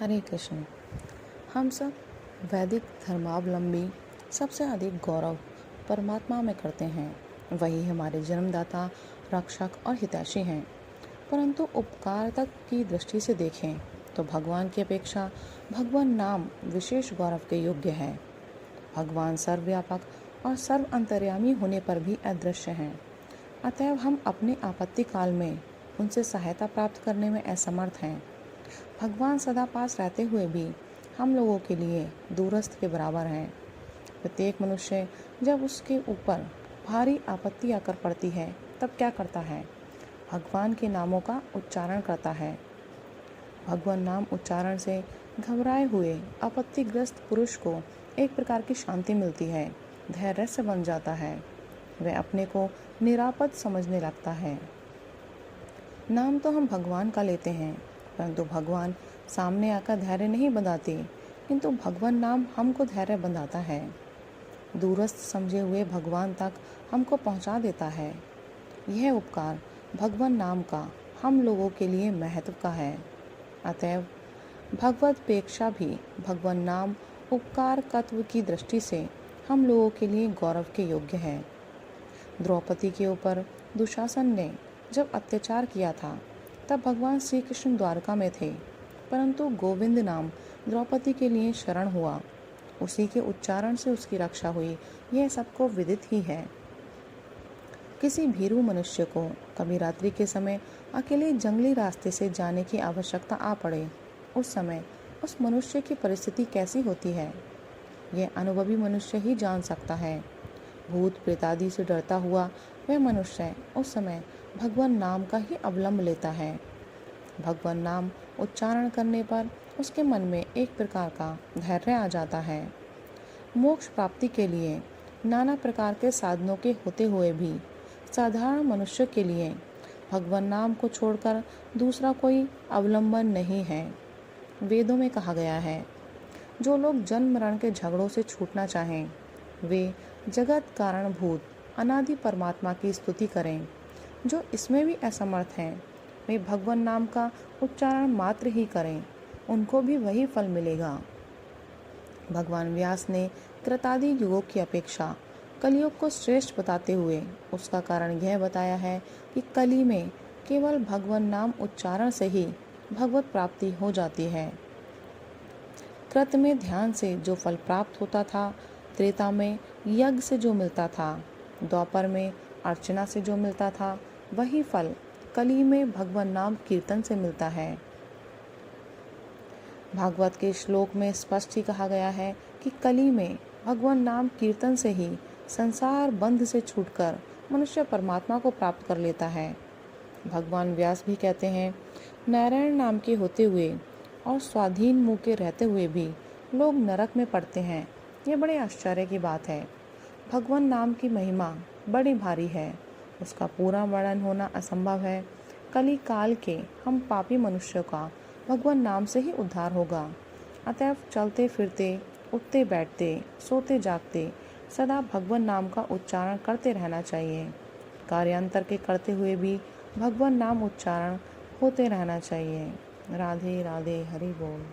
हरे कृष्ण। हम सब वैदिक धर्मावलंबी सबसे अधिक गौरव परमात्मा में करते हैं। वही हमारे जन्मदाता, रक्षक और हितैषी हैं। परंतु उपकार तक की दृष्टि से देखें तो भगवान की अपेक्षा भगवान नाम विशेष गौरव के योग्य है। भगवान सर्वव्यापक और सर्व अंतर्यामी होने पर भी अदृश्य हैं। अतएव हम अपने आपत्ति काल में उनसे सहायता प्राप्त करने में असमर्थ हैं। भगवान सदा पास रहते हुए भी हम लोगों के लिए दूरस्थ के बराबर हैं। प्रत्येक मनुष्य जब उसके ऊपर भारी आपत्ति आकर पड़ती है तब क्या करता है? भगवान के नामों का उच्चारण करता है। भगवान नाम उच्चारण से घबराए हुए आपत्तिग्रस्त पुरुष को एक प्रकार की शांति मिलती है, धैर्य से बन जाता है। वह अपने को निरापद समझने लगता है। नाम तो हम भगवान का लेते हैं, परंतु भगवान सामने आकर धैर्य नहीं बंधाते, किंतु भगवान नाम हमको धैर्य बंधाता है। दूरस्थ समझे हुए भगवान तक हमको पहुंचा देता है। यह उपकार भगवान नाम का हम लोगों के लिए महत्व का है। अतएव भगवदपेक्षा भी भगवान नाम उपकार तत्व की दृष्टि से हम लोगों के लिए गौरव के योग्य है। द्रौपदी के ऊपर दुशासन ने जब अत्याचार किया था तब भगवान श्री कृष्ण द्वारका में थे, परंतु गोविंद नाम द्रौपदी के लिए शरण हुआ। उसी के उच्चारण से उसकी रक्षा हुई, यह सबको विदित ही है। किसी भीरू मनुष्य को कभी रात्रि के समय अकेले जंगली रास्ते से जाने की आवश्यकता आ पड़े, उस समय उस मनुष्य की परिस्थिति कैसी होती है, यह अनुभवी मनुष्य ही जान सकता है। भूत प्रेतादि से डरता हुआ वह मनुष्य उस समय भगवान नाम का ही अवलंब लेता है। भगवान नाम उच्चारण करने पर उसके मन में एक प्रकार का धैर्य आ जाता है। मोक्ष प्राप्ति के लिए नाना प्रकार के साधनों के होते हुए भी साधारण मनुष्य के लिए भगवान नाम को छोड़कर दूसरा कोई अवलंबन नहीं है। वेदों में कहा गया है, जो लोग जन्म मरण के झगड़ों से छूटना चाहें, वे जगत कारणभूत अनादि परमात्मा की स्तुति करें। जो इसमें भी असमर्थ हैं, वे भगवान नाम का उच्चारण मात्र ही करें, उनको भी वही फल मिलेगा। भगवान व्यास ने कृतादि युगों की अपेक्षा कलियुग को श्रेष्ठ बताते हुए उसका कारण यह बताया है कि कली में केवल भगवान नाम उच्चारण से ही भगवत प्राप्ति हो जाती है। कृत में ध्यान से जो फल प्राप्त होता था, त्रेता में यज्ञ से जो मिलता था, द्वापर में अर्चना से जो मिलता था, वही फल कली में भगवान नाम कीर्तन से मिलता है। भागवत के श्लोक में स्पष्ट ही कहा गया है कि कली में भगवान नाम कीर्तन से ही संसार बंध से छूटकर मनुष्य परमात्मा को प्राप्त कर लेता है। भगवान व्यास भी कहते हैं, नारायण नाम के होते हुए और स्वाधीन मुँह के रहते हुए भी लोग नरक में पड़ते हैं। ये बड़े आश्चर्य की बात है। भगवान नाम की महिमा बड़ी भारी है, उसका पूरा वर्णन होना असंभव है। कली काल के हम पापी मनुष्यों का भगवान नाम से ही उद्धार होगा। अतएव चलते फिरते, उठते बैठते, सोते जागते सदा भगवान नाम का उच्चारण करते रहना चाहिए। कार्यांतर के करते हुए भी भगवान नाम उच्चारण होते रहना चाहिए। राधे राधे, हरि बोल।